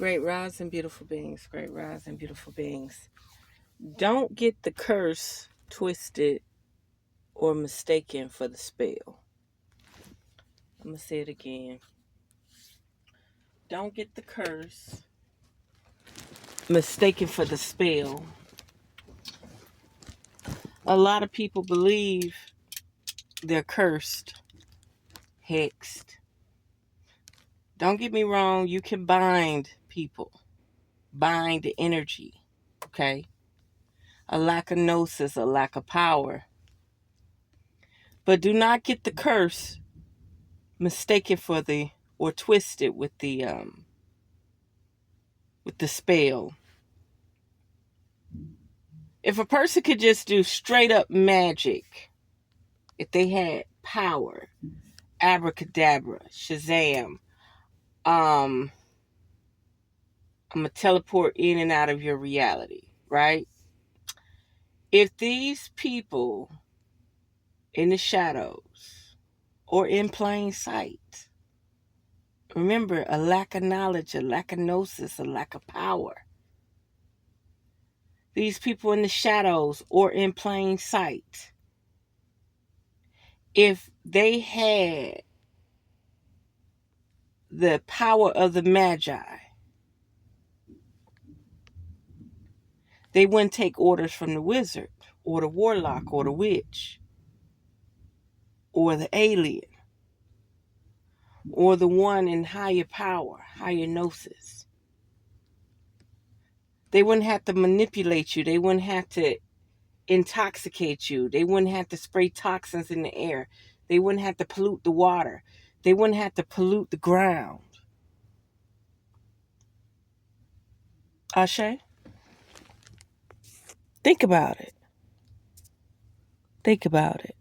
Great rise and beautiful beings. Great rise and beautiful beings. Don't get the curse twisted or mistaken for the spell. I'm going to say it again. Don't get the curse mistaken for the spell. A lot of people believe they're cursed, hexed. Don't get me wrong, you can bind people, bind the energy, okay? A lack of gnosis, a lack of power. But do not get the curse mistaken for or twisted with the spell. If a person could just do straight up magic, if they had power, abracadabra, Shazam, I'm gonna teleport in and out of your reality, right? If these people in the shadows or in plain sight, remember, a lack of knowledge, a lack of gnosis, a lack of power. These people in the shadows or in plain sight, if they had the power of the Magi, they wouldn't take orders from the wizard or the warlock or the witch or the alien or the one in higher power, higher gnosis. They wouldn't have to manipulate you. They wouldn't have to intoxicate you. They wouldn't have to spray toxins in the air. They wouldn't have to pollute the water. They wouldn't have to pollute the ground. Ashe? Think about it. Think about it.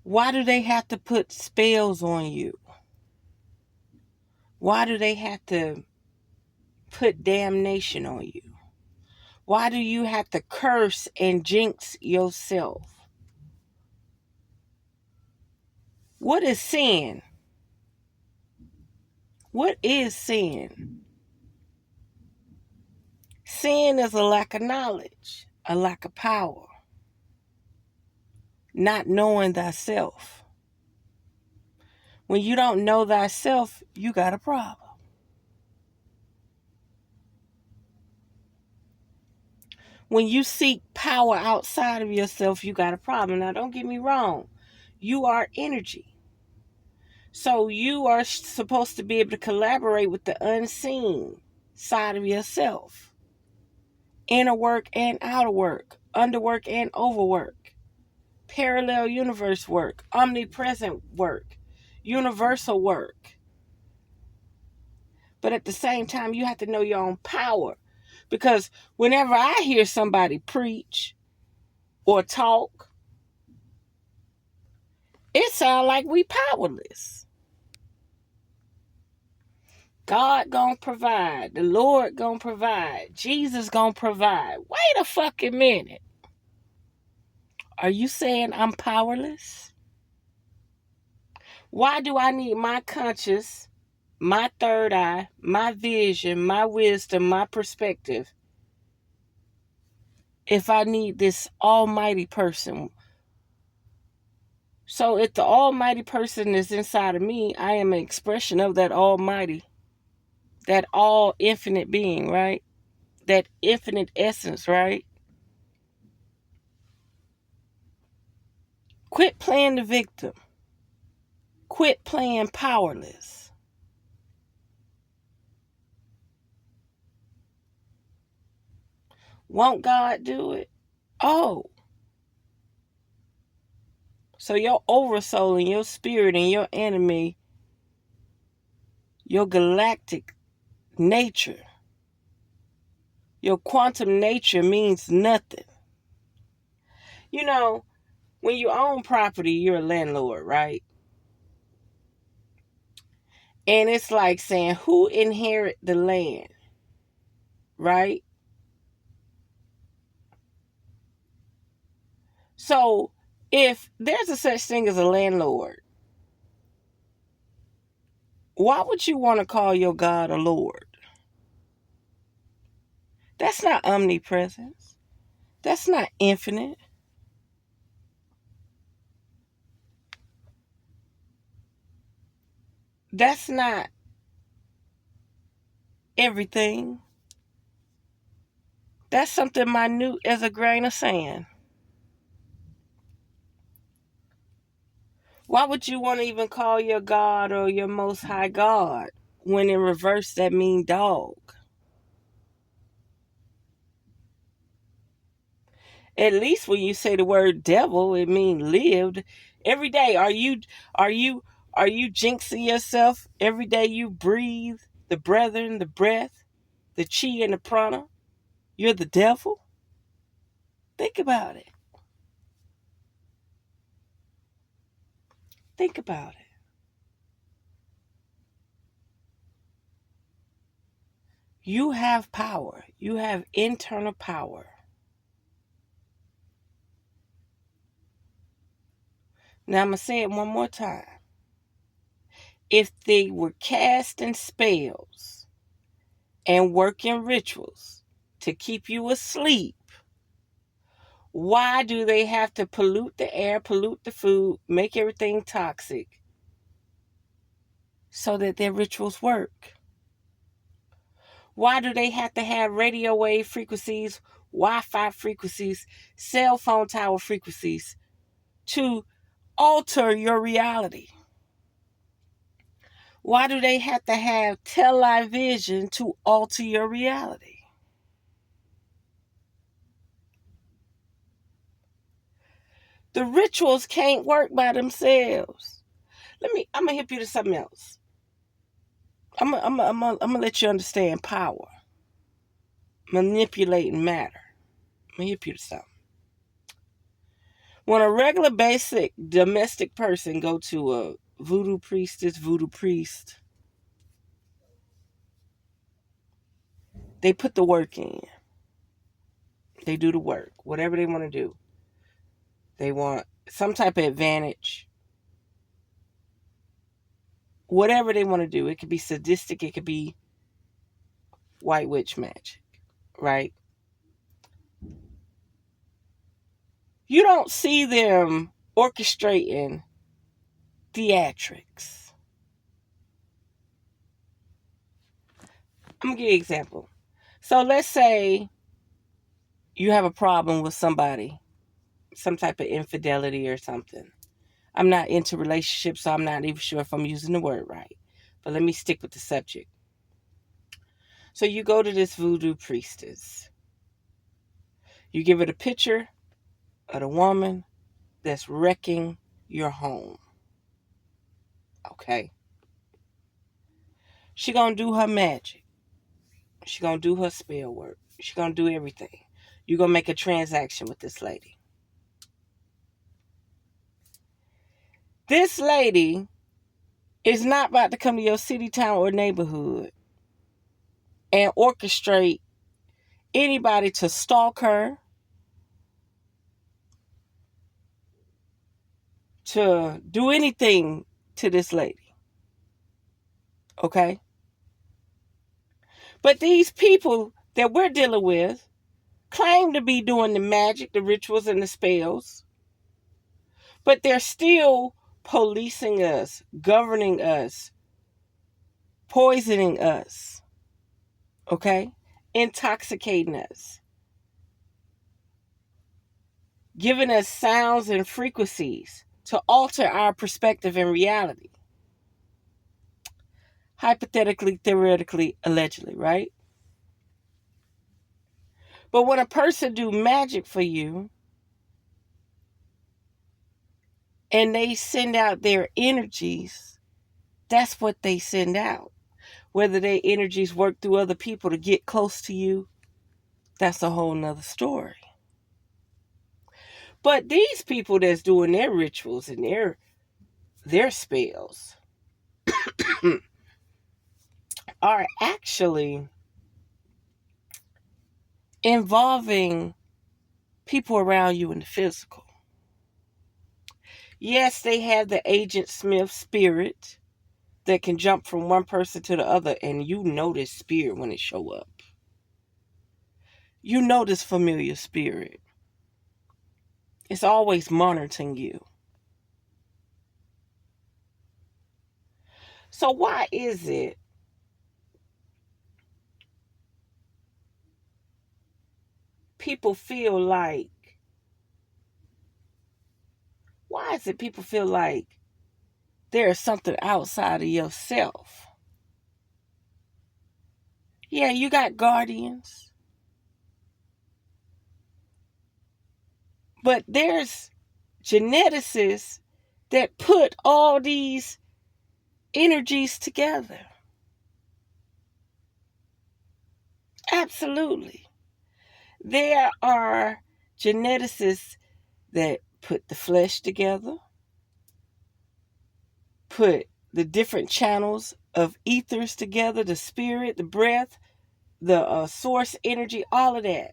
Why do they have to put spells on you? Why do they have to put damnation on you? Why do you have to curse and jinx yourself? What is sin? What is sin? Sin is a lack of knowledge, a lack of power, not knowing thyself. When you don't know thyself, you got a problem. When you seek power outside of yourself, you got a problem. Now, don't get me wrong. You are energy. So you are supposed to be able to collaborate with the unseen side of yourself. Inner work and outer work. Underwork and overwork. Parallel universe work. Omnipresent work. Universal work. But at the same time, you have to know your own power. Because whenever I hear somebody preach or talk, it sounds like we powerless. God gonna provide. The Lord gonna provide. Jesus gonna provide. Wait a fucking minute. Are you saying I'm powerless? Why do I need my conscience, my third eye, my vision, my wisdom, my perspective, if I need this almighty person? So if the almighty person is inside of me, I am an expression of that almighty, that all infinite being, right? That infinite essence, right? Quit playing the victim. Quit playing powerless. Won't God do it? Oh. So your oversoul and your spirit and your enemy, your galactic nature, your quantum nature means nothing. You know, when you own property, you're a landlord, right? And it's like saying, who inherit the land, right? So if there's a such thing as a landlord, Why would you want to call your God a Lord? That's not omnipresence. That's not infinite. That's not everything. That's something minute as a grain of sand. Why would you want to even call your God or your Most High God when in reverse that mean dog? At least when you say the word devil, it mean lived. Every day, are you are you jinxing yourself? Every day you breathe the brethren, the breath, the chi and the prana. You're the devil. Think about it. Think about it. You have power. You have internal power. Now I'm going to say it one more time. If they were casting spells and working rituals to keep you asleep, why do they have to pollute the air, pollute the food, make everything toxic so that their rituals work? Why do they have to have radio wave frequencies, Wi-Fi frequencies, cell phone tower frequencies to alter your reality? Why do they have to have television to alter your reality? The rituals can't work by themselves. I'm going to hip you to something else. I'm gonna let you understand power. Manipulating matter. I'm going to hip you to something. When a regular basic domestic person go to a voodoo priest, they put the work in. They do the work. Whatever they want to do. They want some type of advantage. Whatever they want to do. It could be sadistic. It could be white witch magic. Right? You don't see them orchestrating theatrics. I'm going to give you an example. So let's say you have a problem with somebody, some type of infidelity or something. I'm not into relationships, so I'm not even sure if I'm using the word right. But let me stick with the subject. So you go to this voodoo priestess. You give her the picture of the woman that's wrecking your home. Okay? She gonna do her magic. She gonna do her spell work. She gonna do everything. You gonna make a transaction with this lady. This lady is not about to come to your city, town, or neighborhood and orchestrate anybody to stalk her, to do anything to this lady. Okay? But these people that we're dealing with claim to be doing the magic, the rituals, and the spells, but they're still policing us, governing us, poisoning us, okay? Intoxicating us, giving us sounds and frequencies to alter our perspective and reality. Hypothetically, theoretically, allegedly, right? But when a person do magic for you and they send out their energies, that's what they send out. Whether their energies work through other people to get close to you, that's a whole nother story. But these people that's doing their rituals and their spells are actually involving people around you in the physical. Yes, they have the Agent Smith spirit that can jump from one person to the other, and you know this spirit when it show up. You know this familiar spirit. It's always monitoring you. So why is it people feel like there's something outside of yourself? Yeah, you got guardians. But there's geneticists that put all these energies together. Absolutely. There are geneticists that put the flesh together, put the different channels of ethers together, the spirit, the breath, the source energy, all of that.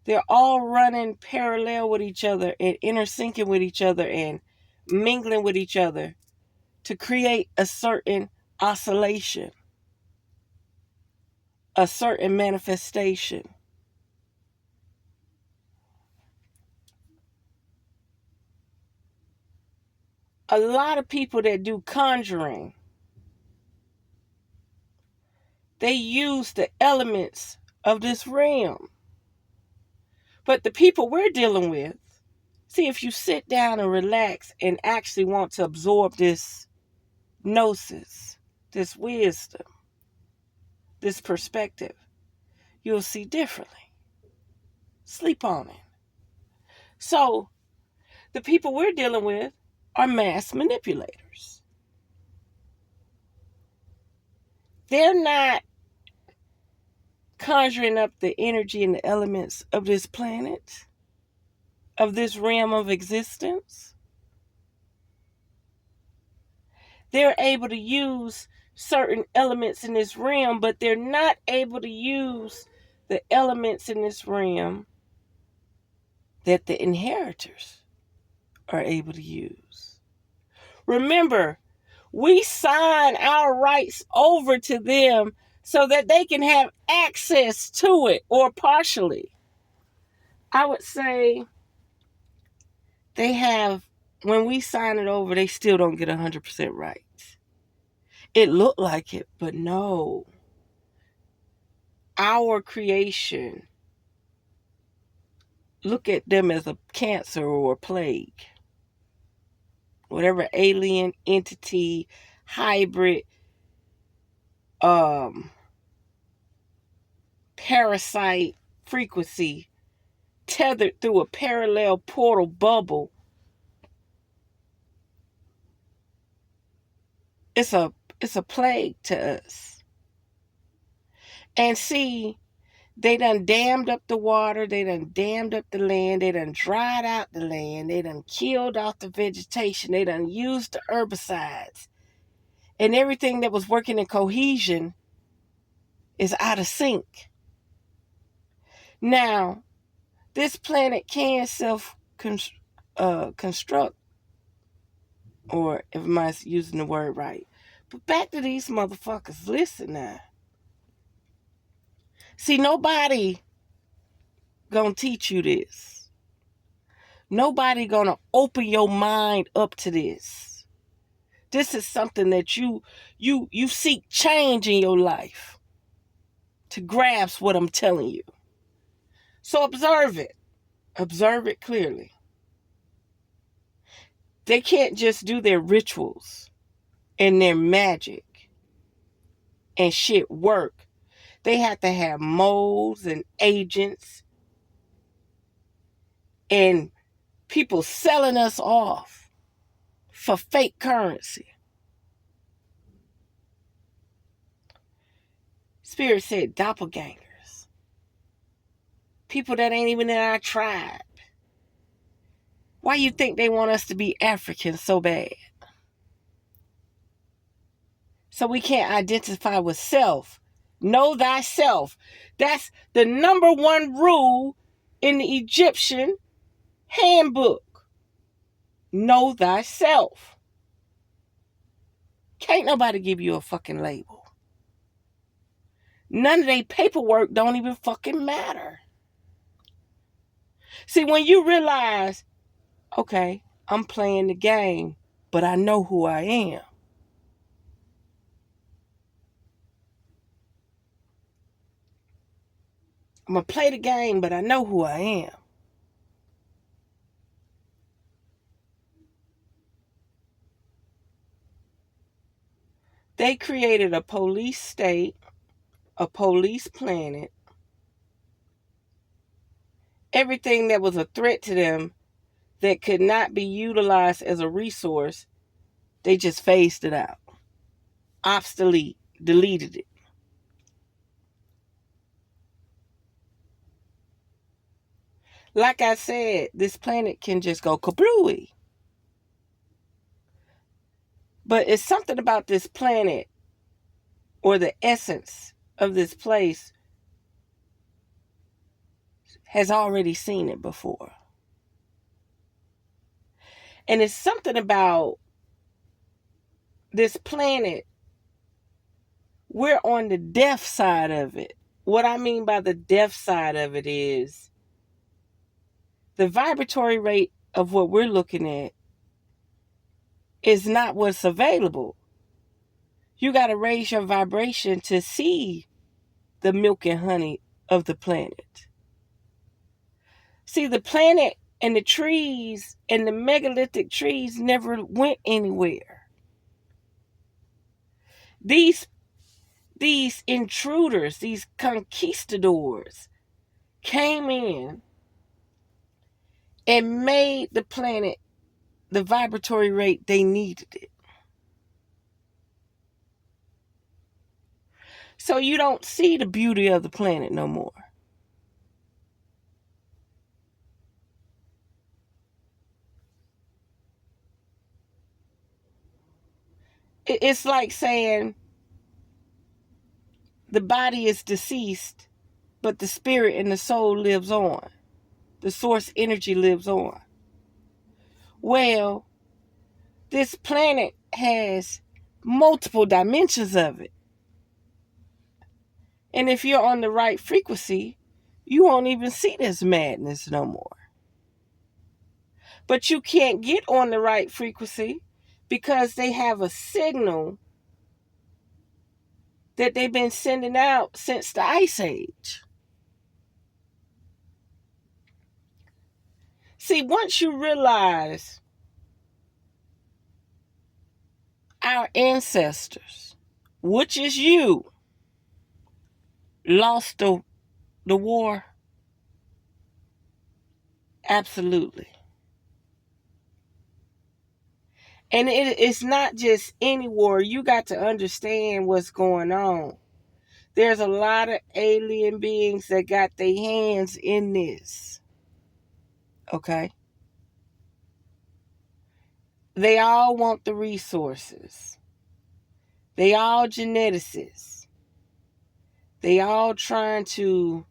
They're all running parallel with each other and intersyncing with each other and mingling with each other to create a certain oscillation, a certain manifestation. A lot of people that do conjuring, they use the elements of this realm. But the people we're dealing with, see, if you sit down and relax and actually want to absorb this gnosis, this wisdom, this perspective, you'll see differently. Sleep on it. So, the people we're dealing with are mass manipulators. They're not conjuring up the energy and the elements of this planet, of this realm of existence. They're able to use certain elements in this realm, but they're not able to use the elements in this realm that the inheritors are able to use. Remember, we sign our rights over to them so that they can have access to it, or partially. I would say they have, when we sign it over, they still don't get 100% rights. It looked like it, but no. Our creation, look at them as a cancer or a plague. Whatever alien entity, hybrid, parasite frequency tethered through a parallel portal bubble. It's a plague to us. And see, they done dammed up the water, they done dammed up the land, they done dried out the land, they done killed off the vegetation, they done used the herbicides. And everything that was working in cohesion is out of sync. Now, this planet can self-construct, or if I'm using the word right. But back to these motherfuckers. Listen now. See, nobody gonna teach you this. Nobody gonna open your mind up to this. This is something that you seek change in your life to grasp what I'm telling you. So observe it. Observe it clearly. They can't just do their rituals and their magic and shit work. They have to have moles and agents and people selling us off for fake currency. Spirit said doppelgangers. People that ain't even in our tribe. Why you think they want us to be African so bad? So we can't identify with self. Know thyself. That's the number one rule in the Egyptian handbook. Know thyself. Can't nobody give you a fucking label. None of their paperwork don't even fucking matter. See, when you realize, okay, I'm playing the game, but I know who I am. I'm going to play the game, but I know who I am. They created a police state, a police planet. Everything that was a threat to them that could not be utilized as a resource, they just phased it out. Obsolete, deleted it. Like I said, this planet can just go kablooey. But it's something about this planet or the essence of this place has already seen it before. And it's something about this planet. We're on the deaf side of it. What I mean by the deaf side of it is the vibratory rate of what we're looking at is not what's available. You got to raise your vibration to see the milk and honey of the planet. See, the planet and the trees and the megalithic trees never went anywhere. These intruders, these conquistadors came in and made the planet the vibratory rate they needed it. So you don't see the beauty of the planet no more. It's like saying the body is deceased, but the spirit and the soul lives on. The source energy lives on. Well, this planet has multiple dimensions of it. And if you're on the right frequency, you won't even see this madness no more. But you can't get on the right frequency because they have a signal that they've been sending out since the Ice Age. See, once you realize our ancestors, which is you, lost the war, absolutely. And it's not just any war. You got to understand what's going on. There's a lot of alien beings that got their hands in this. Okay? They all want the resources. They all geneticists. They all trying to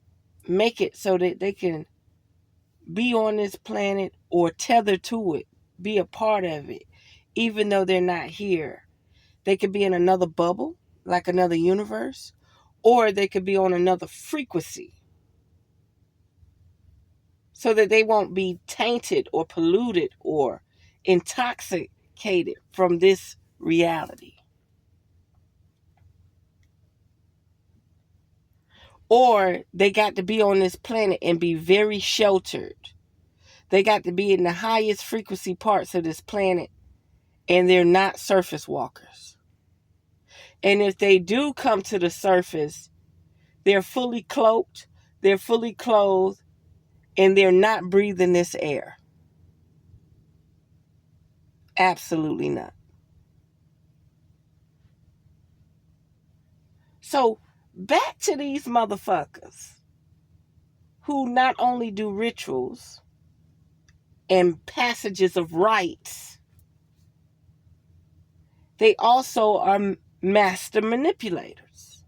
make it so that they can be on this planet or tether to it, be a part of it, even though they're not here. They could be in another bubble, like another universe, or they could be on another frequency so that they won't be tainted or polluted or intoxicated from this reality. Or they got to be on this planet and be very sheltered. They got to be in the highest frequency parts of this planet, and they're not surface walkers. And if they do come to the surface, they're fully cloaked, they're fully clothed, and they're not breathing this air. Absolutely not. So back to these motherfuckers who not only do rituals and passages of rites, they also are master manipulators.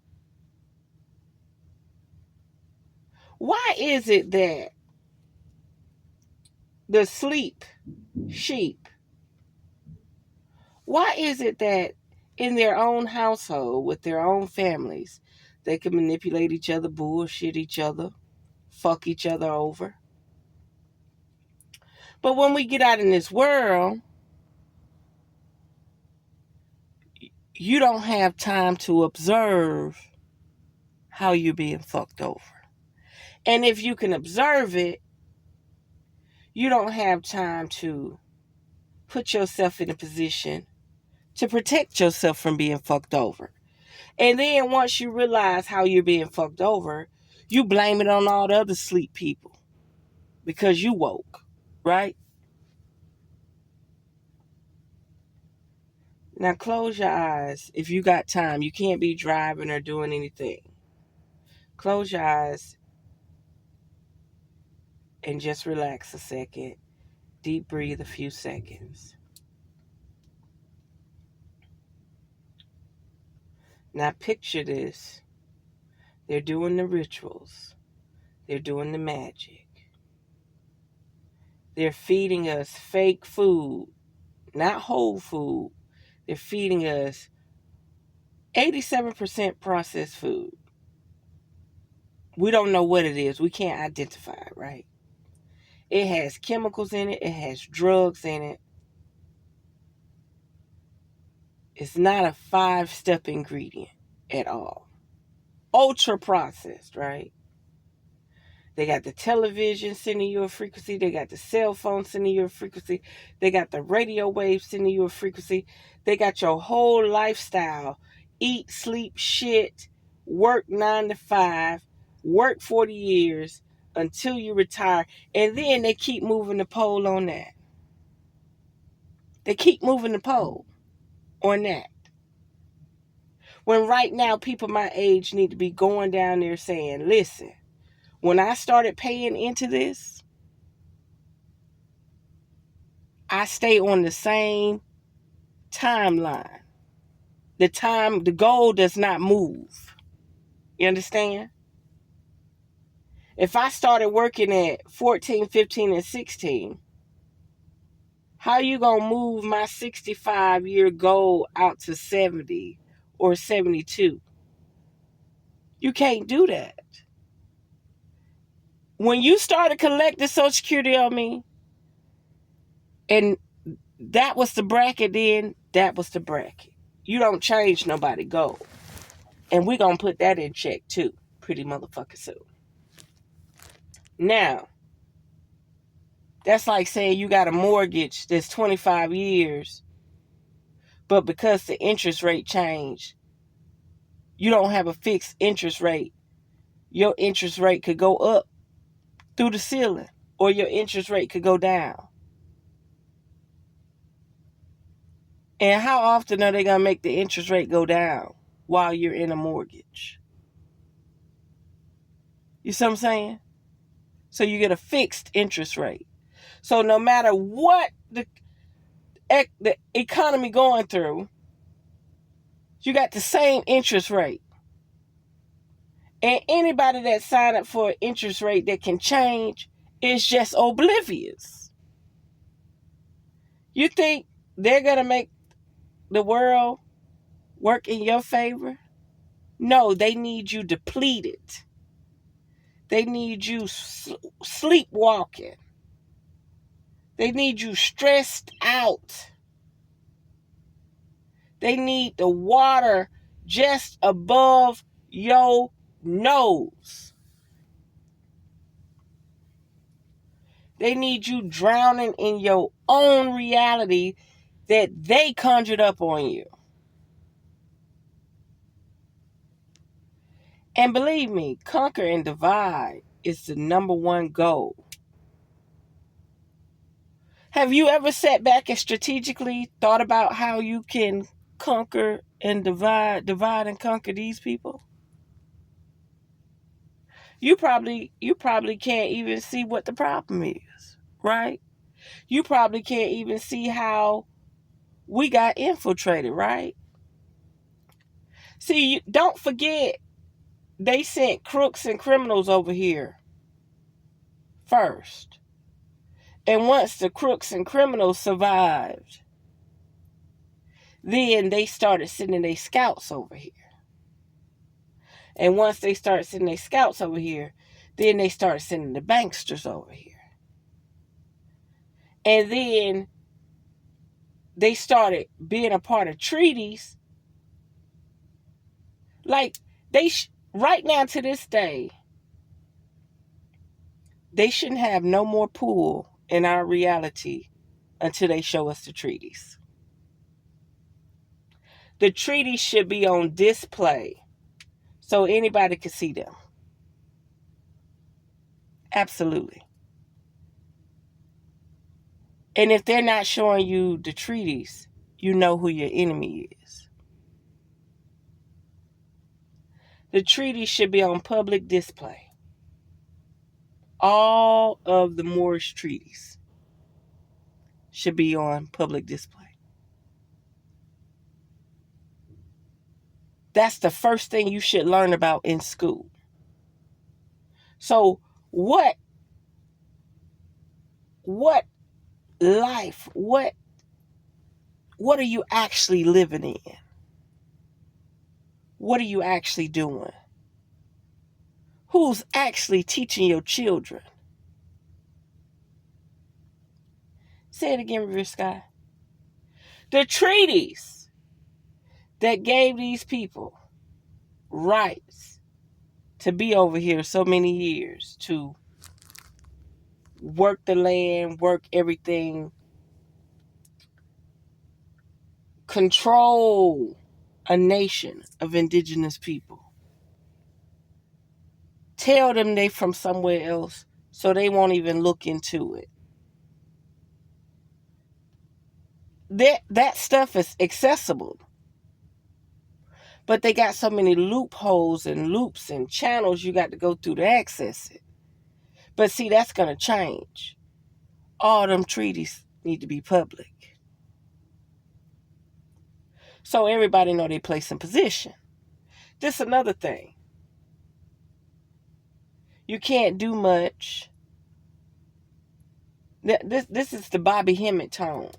Why is it that the sleep sheep, why is it that in their own household with their own families, they can manipulate each other, bullshit each other, fuck each other over. But when we get out in this world, you don't have time to observe how you're being fucked over. And if you can observe it, you don't have time to put yourself in a position to protect yourself from being fucked over. And then once you realize how you're being fucked over, you blame it on all the other sleep people because you woke, right? Now close your eyes if you got time. You can't be driving or doing anything. Close your eyes and just relax a second. Deep breathe a few seconds. Now picture this. They're doing the rituals. They're doing the magic. They're feeding us fake food, not whole food. They're feeding us 87% processed food. We don't know what it is. We can't identify it, right? It has chemicals in it. It has drugs in it. It's not a 5-step ingredient at all. Ultra processed, right? They got the television sending you a frequency. They got the cell phone sending you a frequency. They got the radio waves sending you a frequency. They got your whole lifestyle. Eat, sleep, shit, work 9 to 5, work 40 years until you retire. And then they keep moving the pole on that. They keep moving the pole on that. When right now people my age need to be going down there saying, listen, when I started paying into this, I stay on the same timeline. The goal does not move. You understand? If I started working at 14, 15, and 16, how you going to move my 65-year goal out to 70 or 72? You can't do that. When you started collecting Social Security on me, and that was the bracket then, that was the bracket. You don't change nobody goal. And we're going to put that in check too, pretty motherfucker soon. Now, that's like saying you got a mortgage that's 25 years, but because the interest rate changed, you don't have a fixed interest rate. Your interest rate could go up through the ceiling, or your interest rate could go down. And how often are they going to make the interest rate go down while you're in a mortgage? You see what I'm saying? So you get a fixed interest rate. So no matter what the economy going through, you got the same interest rate. And anybody that signed up for an interest rate that can change is just oblivious. You think they're going to make the world work in your favor? No, they need you depleted. They need you sleepwalking. They need you stressed out. They need the water just above your nose. They need you drowning in your own reality that they conjured up on you. And believe me, conquer and divide is the number one goal. Have you ever sat back and strategically thought about how you can conquer and divide and conquer these people? You probably can't even see what the problem is, right? You probably can't even see how we got infiltrated, right? See, don't forget, they sent crooks and criminals over here first. And once the crooks and criminals survived, Then they started sending their scouts over here. And once they started sending their scouts over here, then they started sending the banksters over here. And then they started being a part of treaties. Like, right now to this day, they shouldn't have no more pull in our reality until they show us the treaties. The treaties should be on display so anybody can see them. Absolutely. And if they're not showing you the treaties, you know who your enemy is. The treaties should be on public display. All of the Moorish treaties should be on public display. That's the first thing you should learn about in school. So what life, what are you actually living in? What are you actually doing? Who's actually teaching your children? Say it again, revereskye. The treaties that gave these people rights to be over here so many years, to work the land, work everything, control a nation of indigenous people. Tell them they from somewhere else so they won't even look into it. That stuff is accessible. But they got so many loopholes and loops and channels you got to go through to access it. But see, that's going to change. All them treaties need to be public. So everybody know their place and position. This is another thing. You can't do much. This is the Bobby Hemmett tone.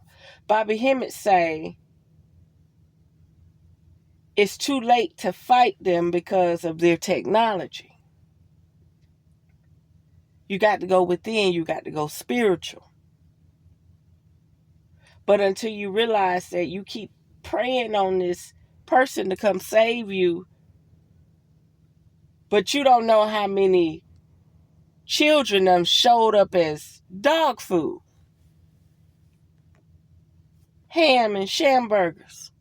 Bobby Hemmett say it's too late to fight them because of their technology. You got to go within. You got to go spiritual. But until you realize that you keep praying on this person to come save you, but you don't know how many children them showed up as dog food, ham and shamburgers.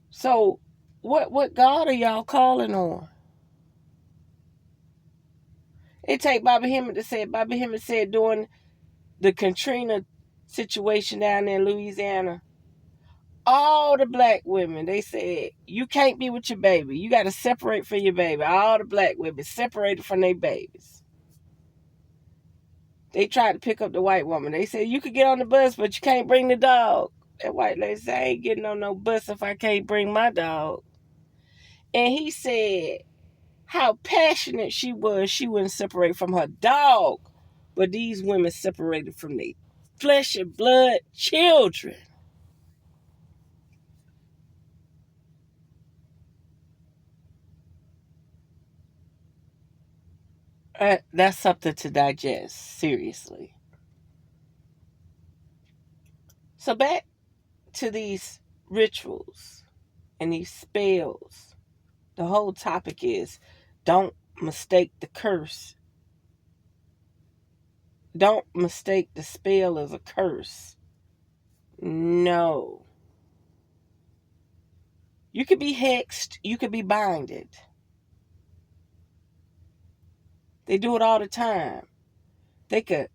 So what God are y'all calling on? It take Bobby Hemmett said during the Katrina situation down there in Louisiana, all the black women, they said, you can't be with your baby. You got to separate from your baby. All the black women separated from their babies. They tried to pick up the white woman. They said, you could get on the bus, but you can't bring the dog. That white lady said, I ain't getting on no bus if I can't bring my dog. And he said how passionate she was. She wouldn't separate from her dog. But these women separated from their flesh and blood children. That's something to digest, seriously. So back to these rituals and these spells. The whole topic is don't mistake the curse. Don't mistake the spell as a curse. No. You could be hexed. You could be binded. They do it all the time. They could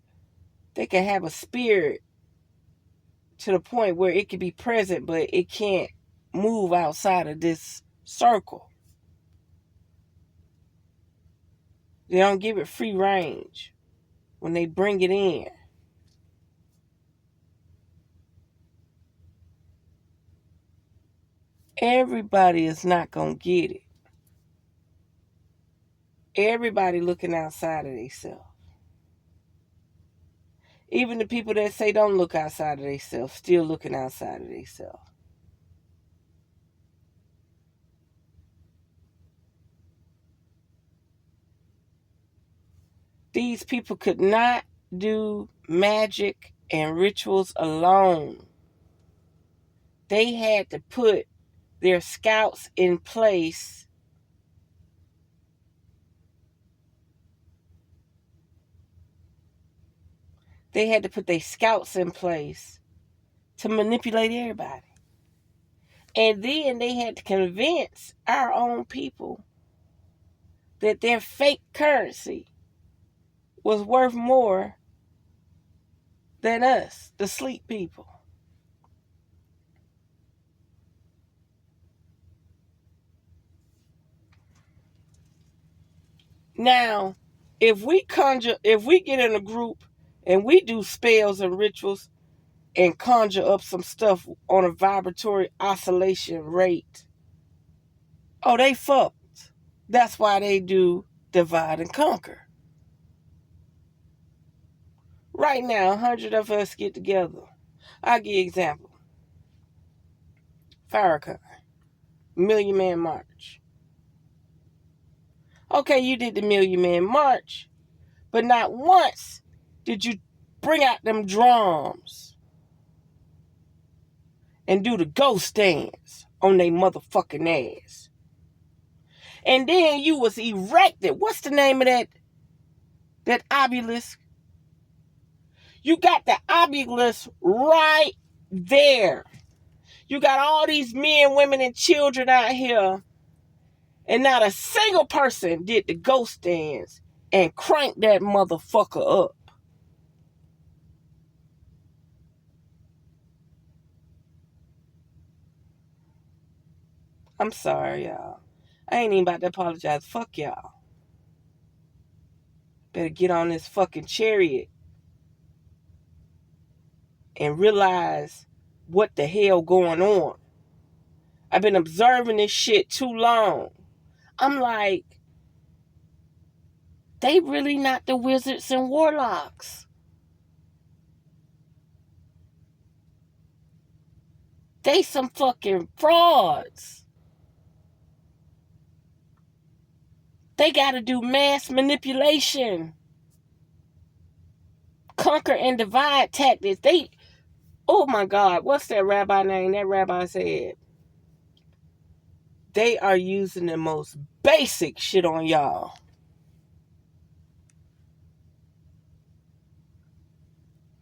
have a spirit to the point where it could be present, but it can't move outside of this circle. They don't give it free range when they bring it in. Everybody is not going to get it. Everybody looking outside of themselves. Even the people that say don't look outside of themselves, still looking outside of themselves. These people could not do magic and rituals alone. They had to put their scouts in place. They had to put their scouts in place to manipulate everybody. And then they had to convince our own people that their fake currency was worth more than us, the sleep people. Now, if we get in a group and we do spells and rituals and conjure up some stuff on a vibratory oscillation rate, oh, they fucked. That's why they do divide and conquer. Right now, 100 of us get together. I'll give you an example. Farrakhan, Million Man March. Okay, you did the Million Man March, but not once did you bring out them drums and do the ghost dance on they motherfucking ass. And then you was erected. What's the name of that obelisk? You got the obelisk right there. You got all these men, women, and children out here, and not a single person did the ghost dance and crank that motherfucker up. I'm sorry, y'all. I ain't even about to apologize. Fuck y'all. Better get on this fucking chariot and realize what the hell going on. I've been observing this shit too long. I'm like, they really not the wizards and warlocks. They some fucking frauds. They gotta do mass manipulation. Conquer and divide tactics. Oh my God, what's that rabbi name? That rabbi said, they are using the most basic shit on y'all.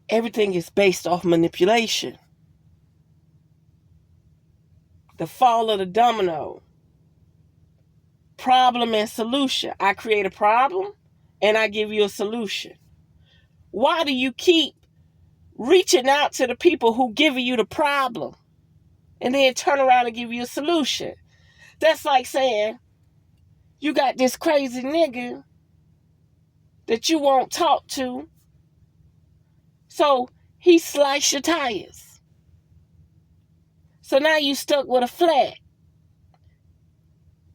Everything is based off manipulation. The fall of the domino. Problem and solution. I create a problem and I give you a solution. Why do you keep reaching out to the people who give you the problem and then turn around and give you a solution? That's like saying, you got this crazy nigga that you won't talk to, so he sliced your tires. So now you stuck with a flat.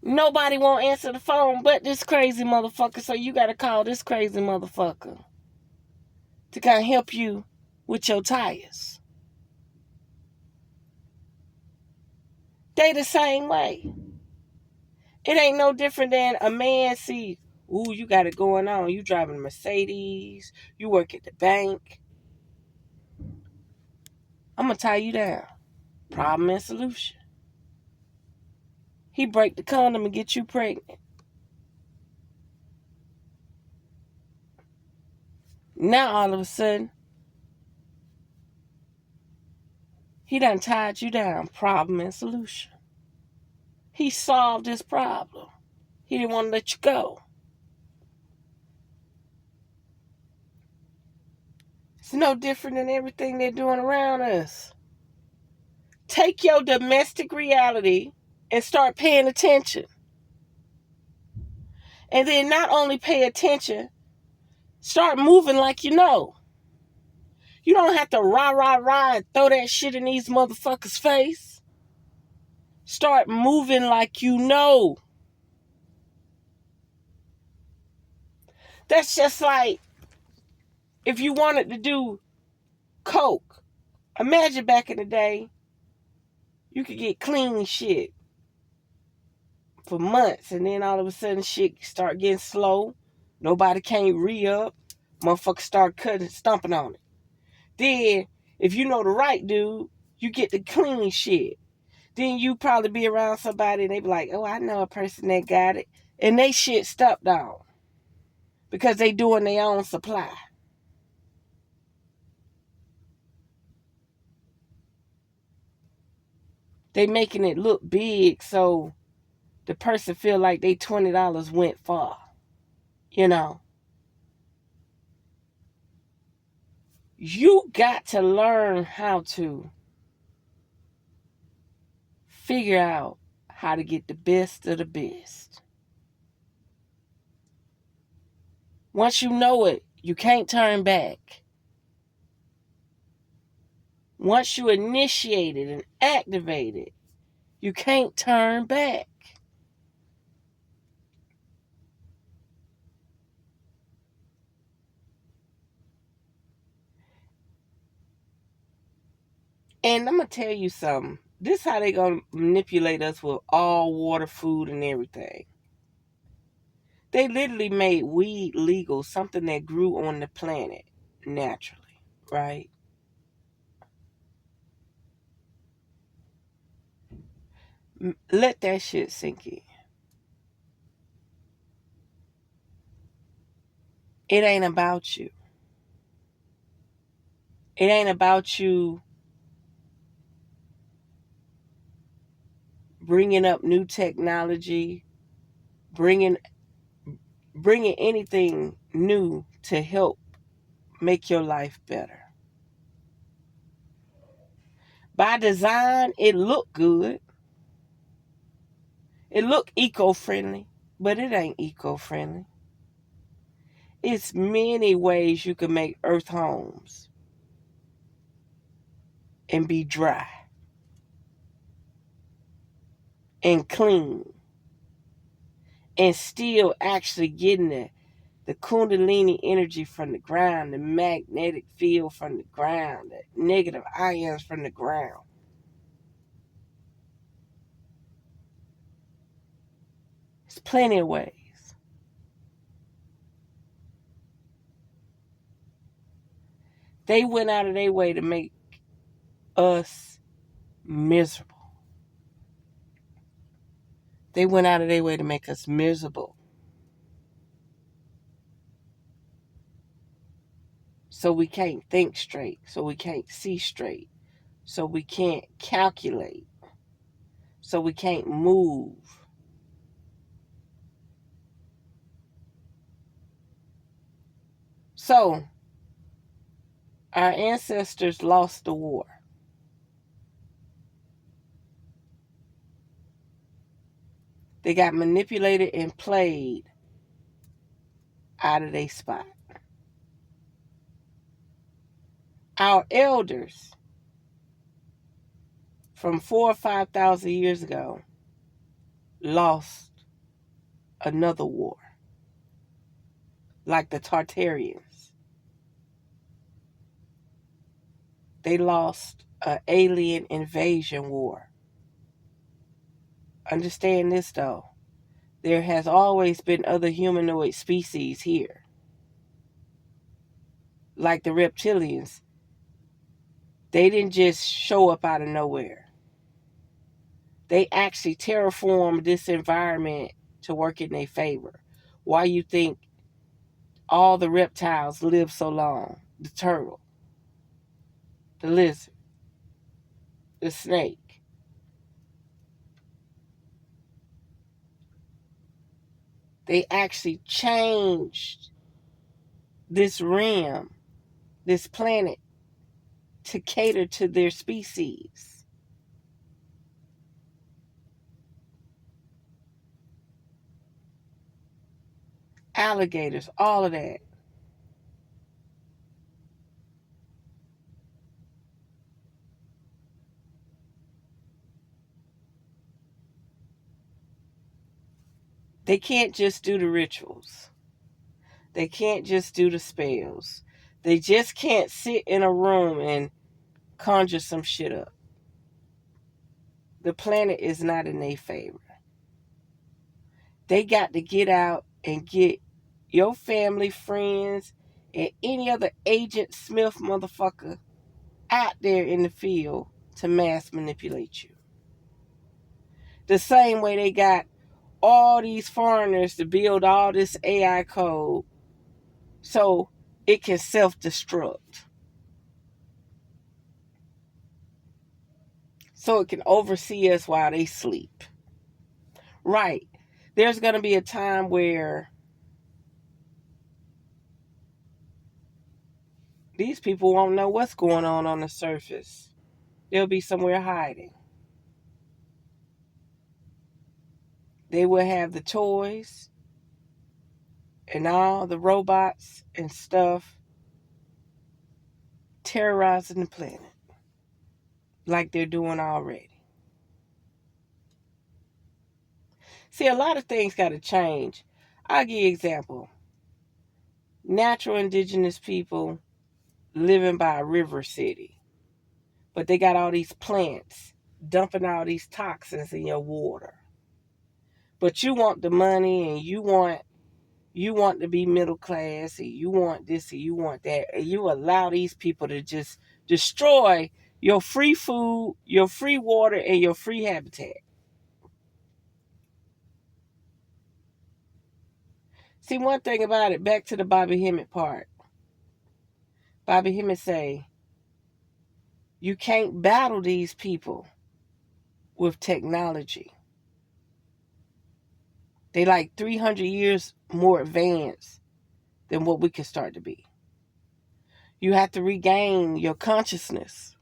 Nobody won't answer the phone but this crazy motherfucker, so you gotta call this crazy motherfucker to kind of help you with your tires. They the same way. It ain't no different than a man see, ooh, you got it going on. You driving a Mercedes. You work at the bank. I'm going to tie you down. Problem and solution. He break the condom and get you pregnant. Now all of a sudden, he done tied you down. Problem and solution. He solved his problem. He didn't want to let you go. It's no different than everything they're doing around us. Take your domestic reality and start paying attention. And then not only pay attention, start moving like you know. You don't have to rah and throw that shit in these motherfuckers' face. Start moving like you know. That's just like if you wanted to do Coke. Imagine back in the day, you could get clean shit for months, and then all of a sudden shit start getting slow. Nobody can't re-up. Motherfuckers start stomping on it. Then, if you know the right dude, you get the clean shit. Then you probably be around somebody and they be like, oh, I know a person that got it. And they shit stopped on. Because they doing their own supply. They making it look big so the person feel like they $20 went far. You know. You got to learn how to figure out how to get the best of the best. Once you know it, you can't turn back. Once you initiate it and activate it, you can't turn back. And I'm going to tell you something. This is how they going to manipulate us with all water, food, and everything. They literally made weed legal, something that grew on the planet naturally, right? Let that shit sink in. It ain't about you. It ain't about you bringing up new technology, bringing anything new to help make your life better. By design, it look good. It look eco-friendly, but it ain't eco-friendly. It's many ways you can make earth homes and be dry and clean and still actually getting the kundalini energy from the ground, the magnetic field from the ground, the negative ions from the ground. There's plenty of ways. They went out of their way to make us miserable. They went out of their way to make us miserable. So we can't think straight. So we can't see straight. So we can't calculate. So we can't move. So our ancestors lost the war. They got manipulated and played out of their spot. Our elders from 4,000 or 5,000 years ago lost another war, like the Tartarians. They lost an alien invasion war. Understand this though. There has always been other humanoid species here. Like the reptilians. They didn't just show up out of nowhere. They actually terraformed this environment to work in their favor. Why you think all the reptiles live so long? The turtle, the lizard, the snake. They actually changed this realm, this planet, to cater to their species. Alligators, all of that. They can't just do the rituals. They can't just do the spells. They just can't sit in a room and conjure some shit up. The planet is not in their favor. They got to get out and get your family, friends, and any other Agent Smith motherfucker out there in the field to mass manipulate you. The same way they got all these foreigners to build all this AI code so it can self-destruct. So it can oversee us while they sleep. Right. There's going to be a time where these people won't know what's going on the surface. They'll be somewhere hiding. They will have the toys and all the robots and stuff terrorizing the planet like they're doing already. See, a lot of things got to change. I'll give you an example. Natural indigenous people living by a river city, but they got all these plants dumping all these toxins in your water. But you want the money and you want to be middle class and you want this and you want that, and you allow these people to just destroy your free food, your free water, and your free habitat. See, one thing about it, back to the Bobby Hemmett part. Bobby Hemmett say, you can't battle these people with technology. They like 300 years more advanced than what we can start to be. You have to regain your consciousness.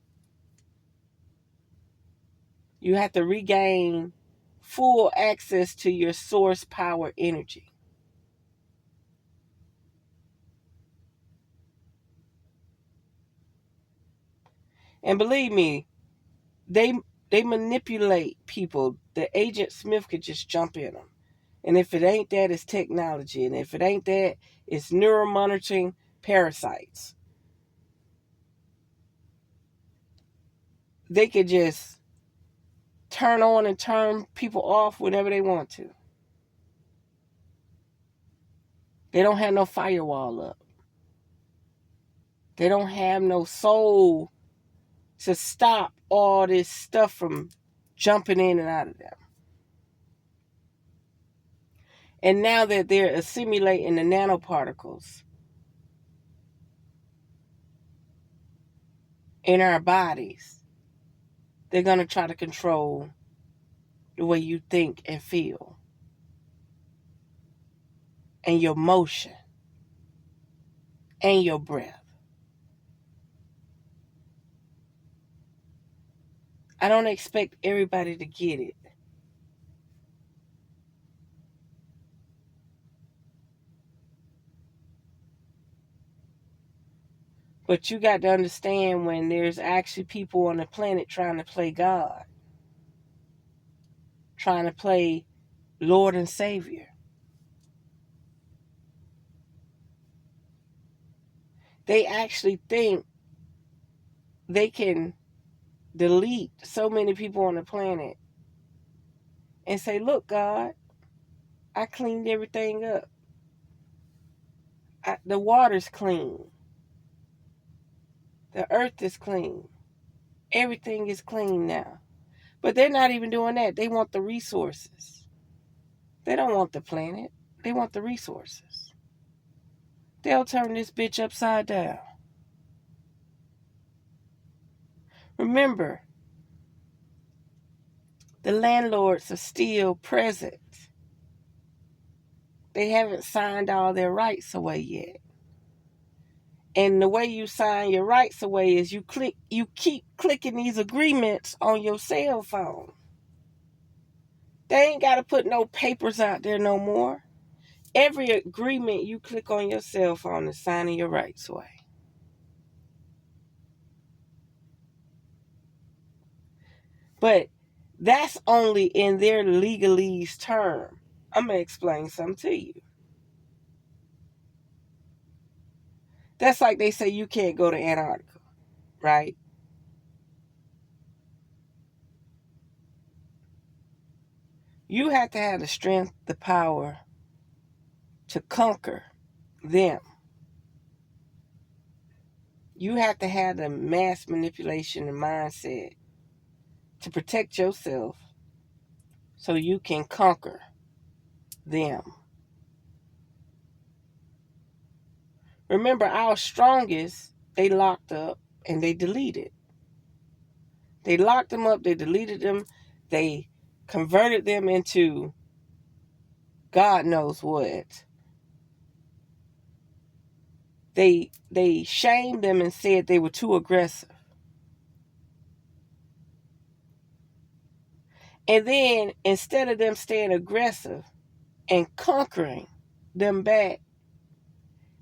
You have to regain full access to your source power energy. And believe me, they manipulate people. The Agent Smith could just jump in them. And if it ain't that, it's technology. And if it ain't that, it's neuromonitoring parasites. They could just turn on and turn people off whenever they want to. They don't have no firewall up. They don't have no soul to stop all this stuff from jumping in and out of them. And now that they're assimilating the nanoparticles in our bodies, they're going to try to control the way you think and feel, and your motion, and your breath. I don't expect everybody to get it. But you got to understand when there's actually people on the planet trying to play God, trying to play Lord and Savior. They actually think they can delete so many people on the planet and say, look, God, I cleaned everything up. The water's clean. The earth is clean. Everything is clean now. But they're not even doing that. They want the resources. They don't want the planet. They want the resources. They'll turn this bitch upside down. Remember, the landlords are still present. They haven't signed all their rights away yet. And the way you sign your rights away is you keep clicking these agreements on your cell phone. They ain't got to put no papers out there no more. Every agreement you click on your cell phone is signing your rights away. But that's only in their legalese term. I'm going to explain something to you. That's like they say you can't go to Antarctica, right? You have to have the strength, the power to conquer them. You have to have the mass manipulation and mindset to protect yourself so you can conquer them. Remember, our strongest, they locked up and they deleted. They locked them up, they deleted them, they converted them into God knows what. They shamed them and said they were too aggressive. And then instead of them staying aggressive and conquering them back,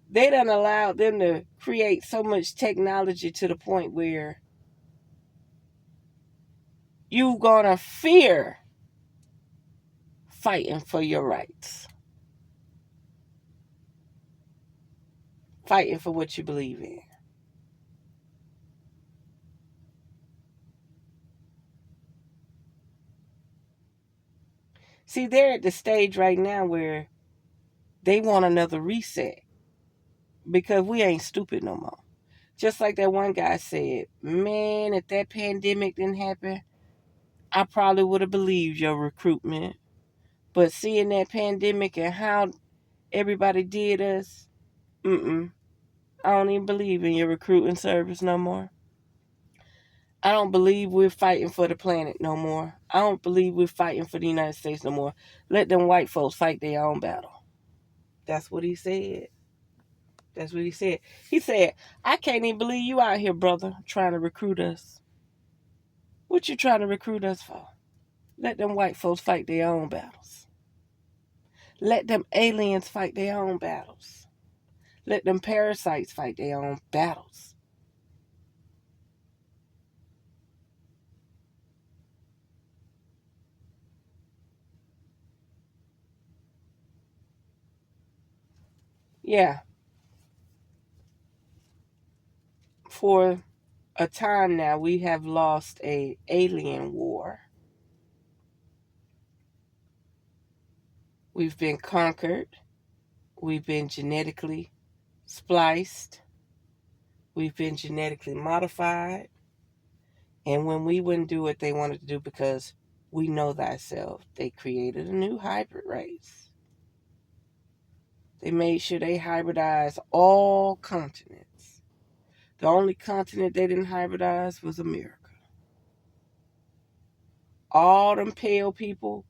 they done allowed them to create so much technology to the point where you're gonna fear fighting for your rights, fighting for what you believe in. See, they're at the stage right now where they want another reset because we ain't stupid no more. Just like that one guy said, man, if that pandemic didn't happen, I probably would have believed your recruitment. But seeing that pandemic and how everybody did us, I don't even believe in your recruiting service no more. I don't believe we're fighting for the planet no more. I don't believe we're fighting for the United States no more. Let them white folks fight their own battle. That's what he said. That's what he said. He said, I can't even believe you out here, brother, trying to recruit us. What you trying to recruit us for? Let them white folks fight their own battles. Let them aliens fight their own battles. Let them parasites fight their own battles. Yeah. For a time now, we have lost a alien war. We've been conquered. We've been genetically spliced. We've been genetically modified. And when we wouldn't do what they wanted to do because we know thyself, they created a new hybrid race. They made sure they hybridized all continents. The only continent they didn't hybridize was America. All them pale people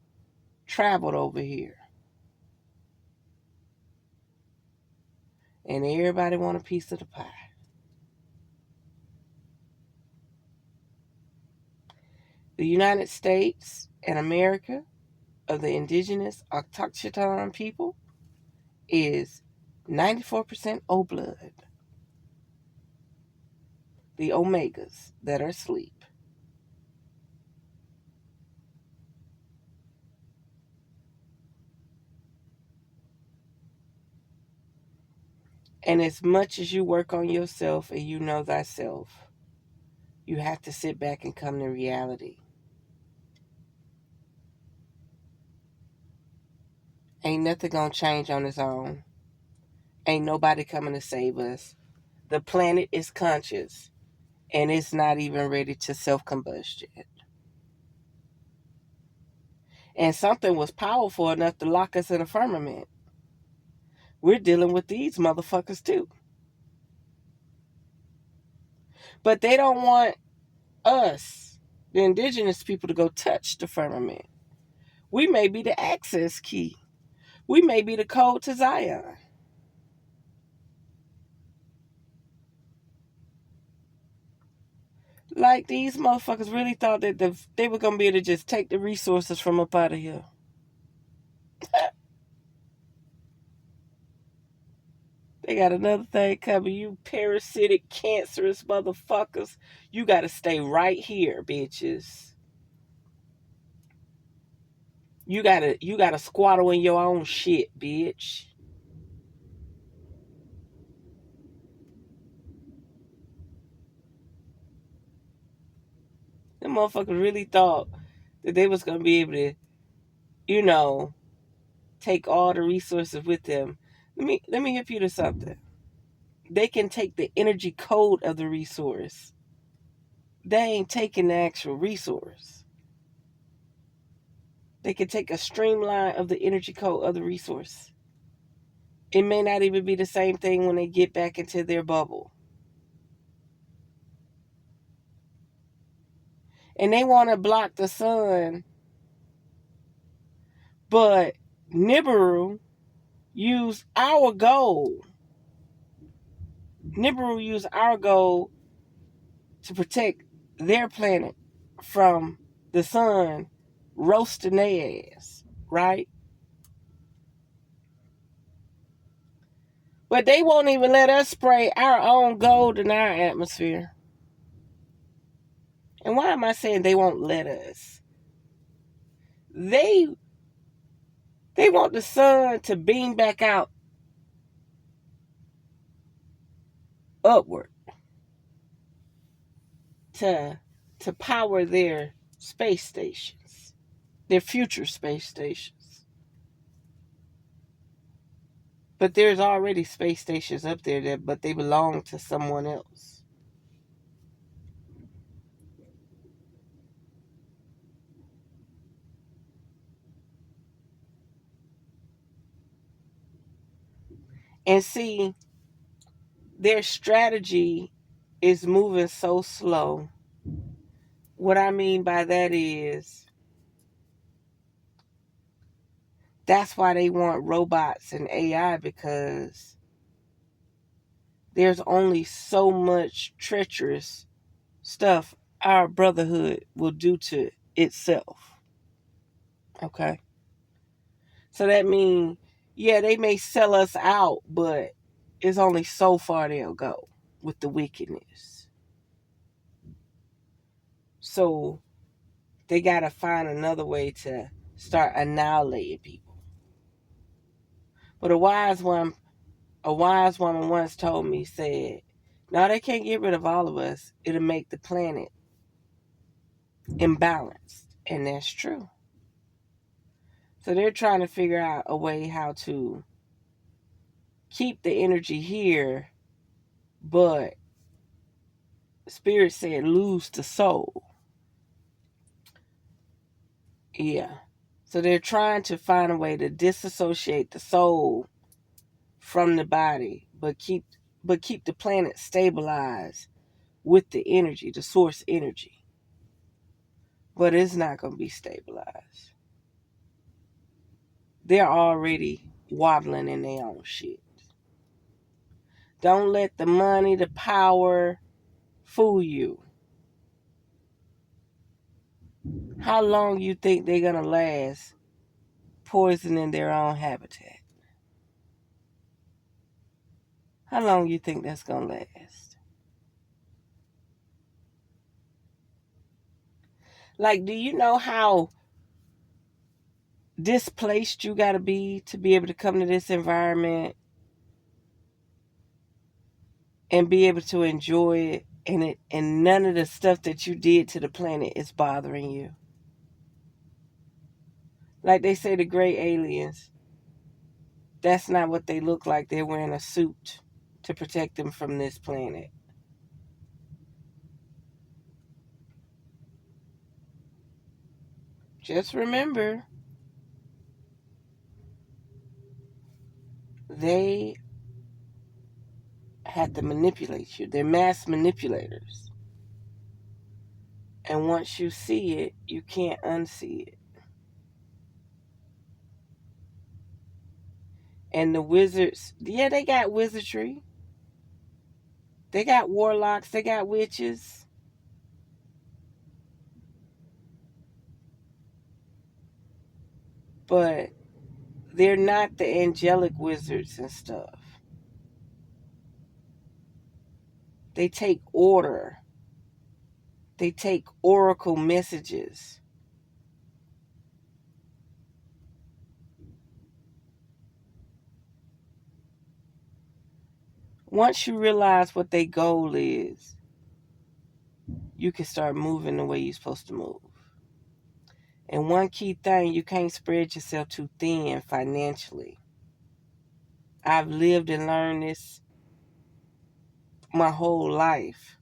traveled over here. And everybody want a piece of the pie. The United States and America of the indigenous autochthon people is 94% O blood. The omegas that are asleep. And as much as you work on yourself and you know thyself, you have to sit back and come to reality. Ain't nothing gonna change on its own. Ain't nobody coming to save us. The planet is conscious and it's not even ready to self-combust yet. And something was powerful enough to lock us in a firmament. We're dealing with these motherfuckers too. But they don't want us, the indigenous people, to go touch the firmament. We may be the access key. We may be the code to Zion. Like these motherfuckers really thought that they were going to be able to just take the resources from up out of here. They got another thing coming. You parasitic, cancerous motherfuckers. You got to stay right here, bitches. You gotta squattle in your own shit, bitch. them motherfuckers really thought that they was going to be able to, you know, take all the resources with them. Let me hip you to something. They can take the energy code of the resource. They ain't taking the actual resource. They can take a streamline of the energy code of the resource. It may not even be the same thing when they get back into their bubble. And they want to block the sun, but Nibiru use our gold. Nibiru use our gold to protect their planet from the sun roasting their ass, right? But they won't even let us spray our own gold in our atmosphere. And why am I saying they won't let us? They want the sun to beam back out upward to power their space stations, their future space stations. But there's already space stations up there but they belong to someone else. And see, their strategy is moving so slow. What I mean by that is that's why they want robots and AI, because there's only so much treacherous stuff our brotherhood will do to itself. Okay? So that means, yeah, they may sell us out, but it's only so far they'll go with the wickedness. So they got to find another way to start annihilating people. But a wise woman once told me, said, no, they can't get rid of all of us. It'll make the planet imbalanced. And that's true. So they're trying to figure out a way how to keep the energy here, but Spirit said lose the soul. Yeah. So they're trying to find a way to disassociate the soul from the body, but keep the planet stabilized with the energy, the source energy. But it's not going to be stabilized. They're already waddling in their own shit. Don't let the money, the power fool you. How long you think they're going to last poisoning their own habitat? How long you think that's going to last? Like, do you know how displaced you got to be able to come to this environment and be able to enjoy it, and none of the stuff that you did to the planet is bothering you? Like they say, the gray aliens, that's not what they look like. They're wearing a suit to protect them from this planet. Just remember, they have to manipulate you. They're mass manipulators. And once you see it, you can't unsee it. And the wizards, yeah, they got wizardry. They got warlocks. They got witches. But they're not the angelic wizards and stuff. They take order. They take oracle messages. Once you realize what their goal is, you can start moving the way you're supposed to move. And one key thing, you can't spread yourself too thin financially. I've lived and learned this my whole life.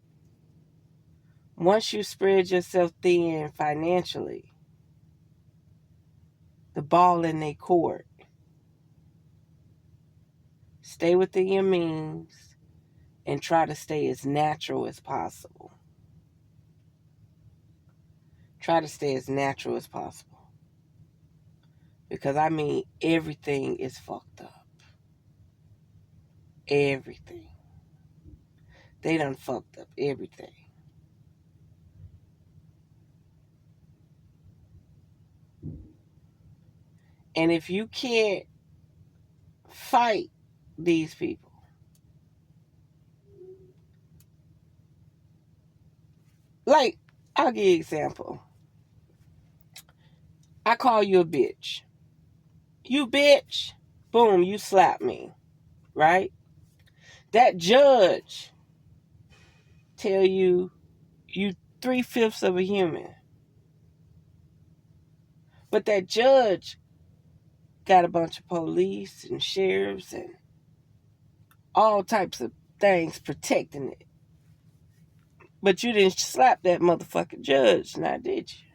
Once you spread yourself thin financially, the ball in their court. Stay within your means and try to stay as natural as possible. Try to stay as natural as possible. Because I mean, everything is fucked up. Everything. They done fucked up everything. And if you can't fight these people, like, I'll give you an example. I call you a bitch. You bitch. Boom, you slap me. Right? That judge tell you 3/5 of a human. But that judge got a bunch of police and sheriffs and all types of things protecting it. But you didn't slap that motherfucking judge, now did you?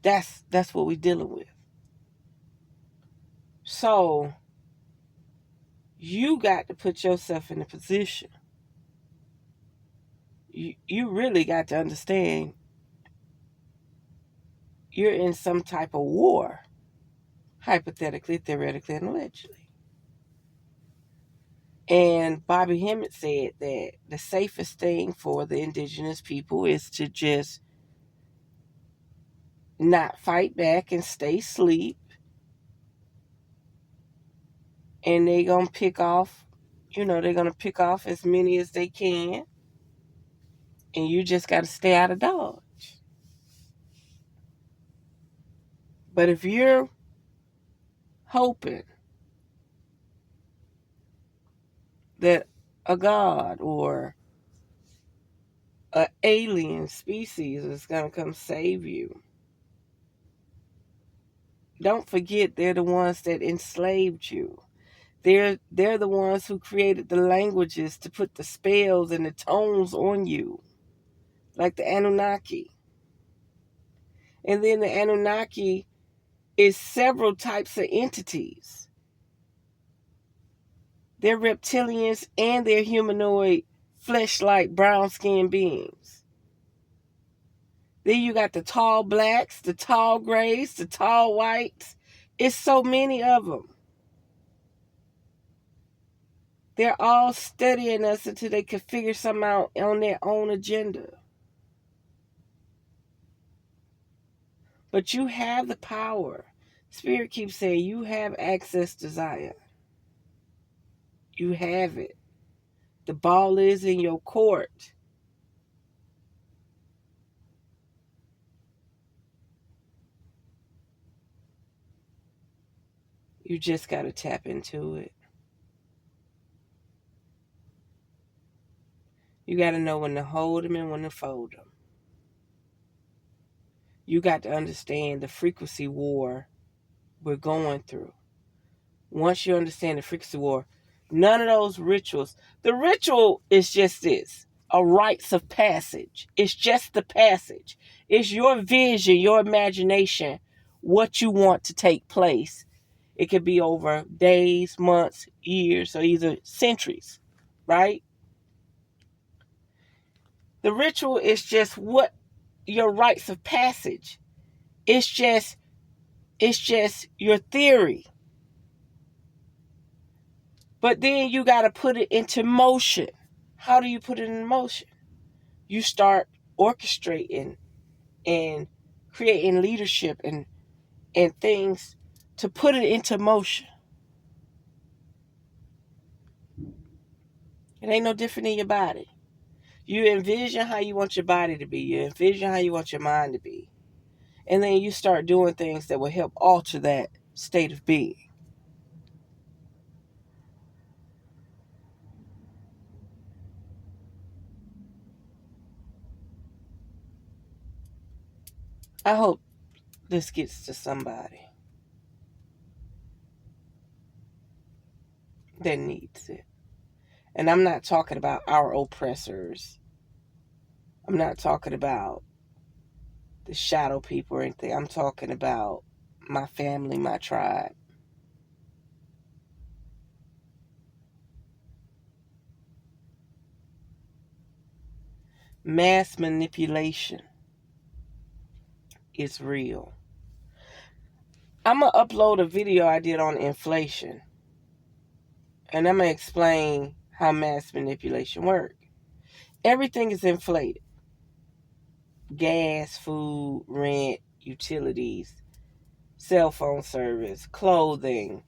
That's what we're dealing with. So you got to put yourself in a position. You really got to understand you're in some type of war, hypothetically, theoretically, and allegedly. And Bobby Hemmett said that the safest thing for the indigenous people is to just not fight back and stay asleep. And they're going to pick off, they're going to pick off as many as they can. And you just got to stay out of Dodge. But if you're hoping that a god or an alien species is going to come save you, don't forget they're the ones that enslaved you. They're the ones who created the languages to put the spells and the tones on you, like the Anunnaki. And then the Anunnaki is several types of entities. They're reptilians and they're humanoid, flesh-like, brown-skinned beings. Then you got the tall blacks, the tall grays, the tall whites. It's so many of them. They're all studying us until they can figure something out on their own agenda. But you have the power. Spirit keeps saying you have access to Zion. You have it. The ball is in your court. You just got to tap into it. You got to know when to hold them and when to fold them. You got to understand the frequency war we're going through. Once you understand the frequency war, none of those rituals. The ritual is just this, a rites of passage. It's just the passage. It's your vision, your imagination, what you want to take place. It could be over days, months, years, or either centuries, right? The ritual is just what your rites of passage. It's just your theory. But then you got to put it into motion. How do you put it in motion? You start orchestrating and creating leadership and things to put it into motion. It ain't no different in your body. You envision how you want your body to be. You envision how you want your mind to be. And then you start doing things that will help alter that state of being. I hope this gets to somebody that needs it. And I'm not talking about our oppressors. I'm not talking about the shadow people or anything. I'm talking about my family, my tribe. Mass manipulation is real. I'm going to upload a video I did on inflation. And I'm going to explain how mass manipulation works. Everything is inflated. Gas, food, rent, utilities, cell phone service, clothing,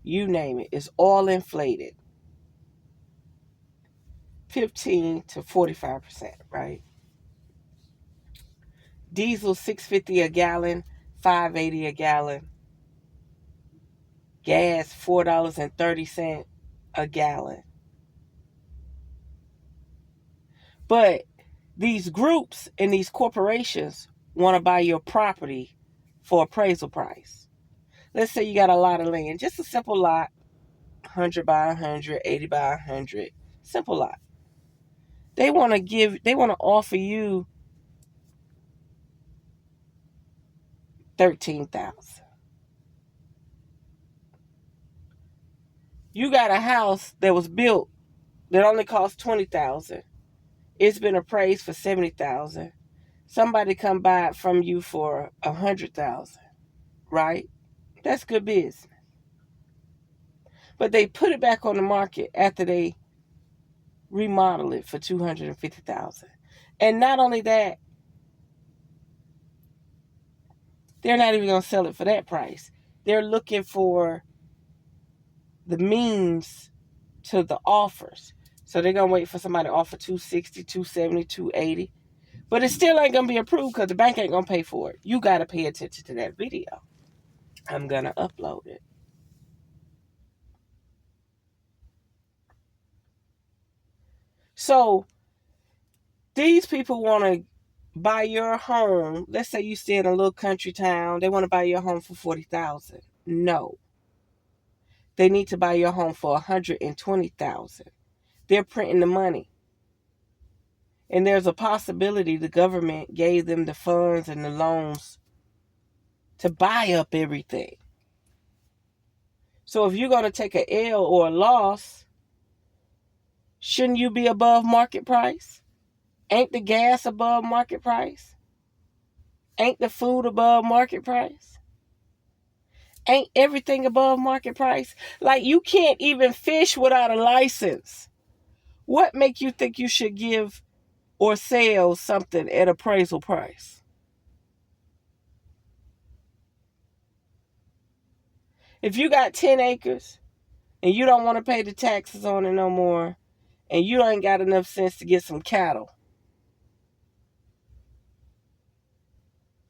you name it. It's all inflated. 15 to 45%, right? Diesel $6.50 a gallon, $5.80 a gallon. Gas $4.30 a gallon. But these groups and these corporations want to buy your property for appraisal price. Let's say you got a lot of land, just a simple lot, 100 by 100, 80 by 100, simple lot. They want to offer you $13,000. You got a house that was built that only cost $20,000. It's been appraised for $70,000. Somebody come buy it from you for $100,000, right? That's good business. But they put it back on the market after they remodel it for $250,000. And not only that, they're not even going to sell it for that price. They're looking for the means to the offers. So they're going to wait for somebody to offer $260, $270, $280. But it still ain't going to be approved because the bank ain't going to pay for it. You got to pay attention to that video. I'm going to upload it. So these people want to buy your home. Let's say you stay in a little country town. They want to buy your home for $40,000. No. They need to buy your home for $120,000. They're printing the money. And there's a possibility the government gave them the funds and the loans to buy up everything. So if you're going to take an L or a loss, shouldn't you be above market price? Ain't the gas above market price? Ain't the food above market price? Ain't everything above market price? Like, you can't even fish without a license. What make you think you should give or sell something at appraisal price? If you got 10 acres and you don't want to pay the taxes on it no more, and you ain't got enough sense to get some cattle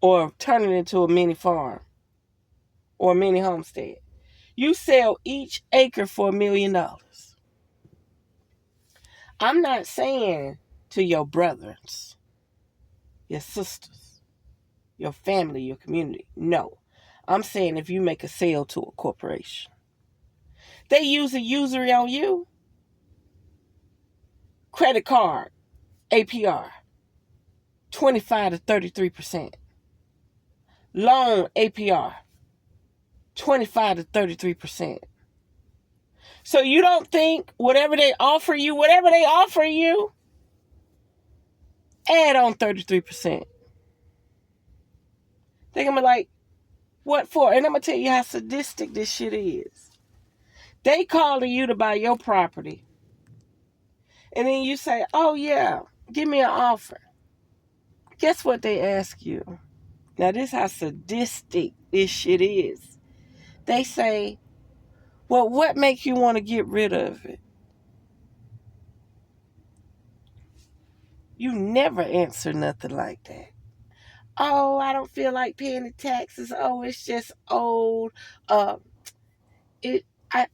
or turn it into a mini farm or a mini homestead, you sell each acre for $1 million. I'm not saying to your brothers, your sisters, your family, your community. No. I'm saying if you make a sale to a corporation, they use a usury on you. Credit card, APR, 25 to 33%. Loan APR, 25 to 33%. So you don't think whatever they offer you, add on 33%. They're going to be like, what for? And I'm going to tell you how sadistic this shit is. They calling you to buy your property. And then you say, oh yeah, give me an offer. Guess what they ask you? Now this is how sadistic this shit is. They say, well, what makes you want to get rid of it? You never answer nothing like that. Oh, I don't feel like paying the taxes. Oh, it's just old. I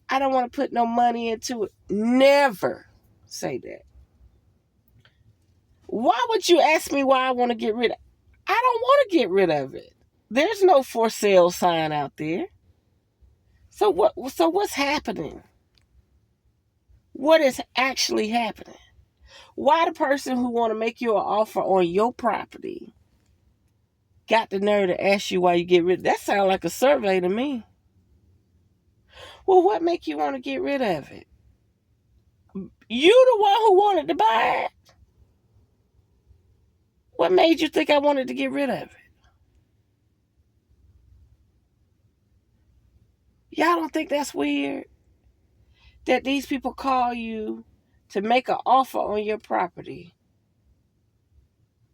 don't want to put no money into it. Never say that. Why would you ask me why I want to get rid of it? I don't want to get rid of it. There's no for sale sign out there. So what's happening? What is actually happening? Why the person who want to make you an offer on your property got the nerve to ask you why you get rid of it? That sounds like a survey to me. Well, what make you want to get rid of it? You the one who wanted to buy it. What made you think I wanted to get rid of it? Y'all don't think that's weird? That these people call you to make an offer on your property,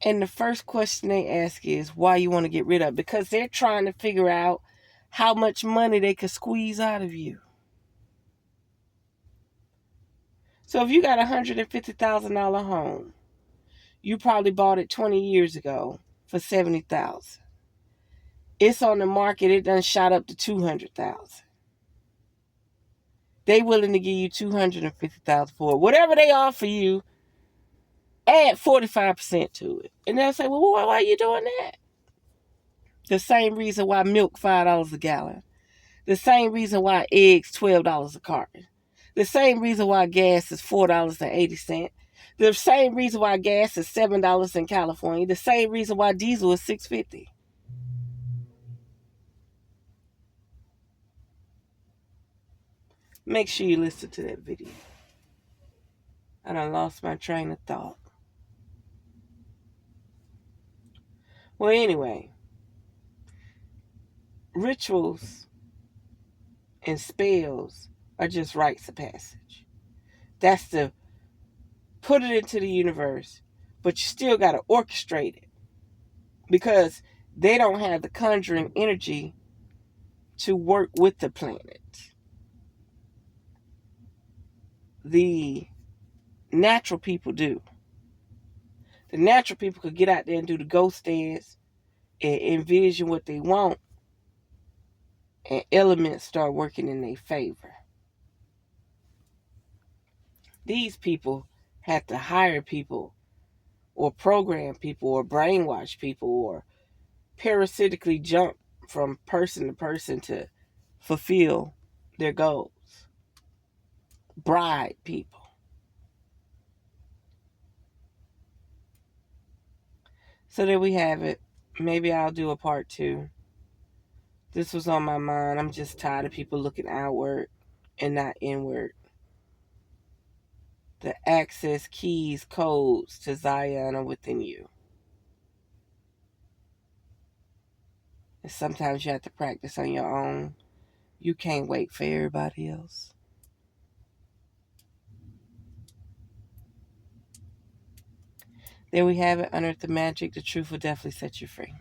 and the first question they ask is why you want to get rid of it, because they're trying to figure out how much money they could squeeze out of you. So if you got a $150,000 home, you probably bought it 20 years ago for $70,000. It's on the market, it done shot up to $200,000. They willing to give you $250,000 for it. Whatever they offer you, add 45% to it. And they'll say, well, why are you doing that? The same reason why milk $5 a gallon. The same reason why eggs $12 a carton. The same reason why gas is $4.80. The same reason why gas is $7 in California. The same reason why diesel is $6.50. Make sure you listen to that video. I done lost my train of thought. Well, anyway, rituals and spells are just rites of passage. That's to put it into the universe, but you still got to orchestrate it, because they don't have the conjuring energy to work with the planet. The natural people do. The natural people could get out there and do the ghost dance and envision what they want, and elements start working in their favor. These people have to hire people or program people or brainwash people or parasitically jump from person to person to fulfill their goals. Bribe people. So there we have it. Maybe I'll do a part 2. This was on my mind. I'm just tired of people looking outward and not inward. The access keys, codes to Zion are within you. And sometimes you have to practice on your own. You can't wait for everybody else. There we have it. Unearth the magic. The truth will definitely set you free.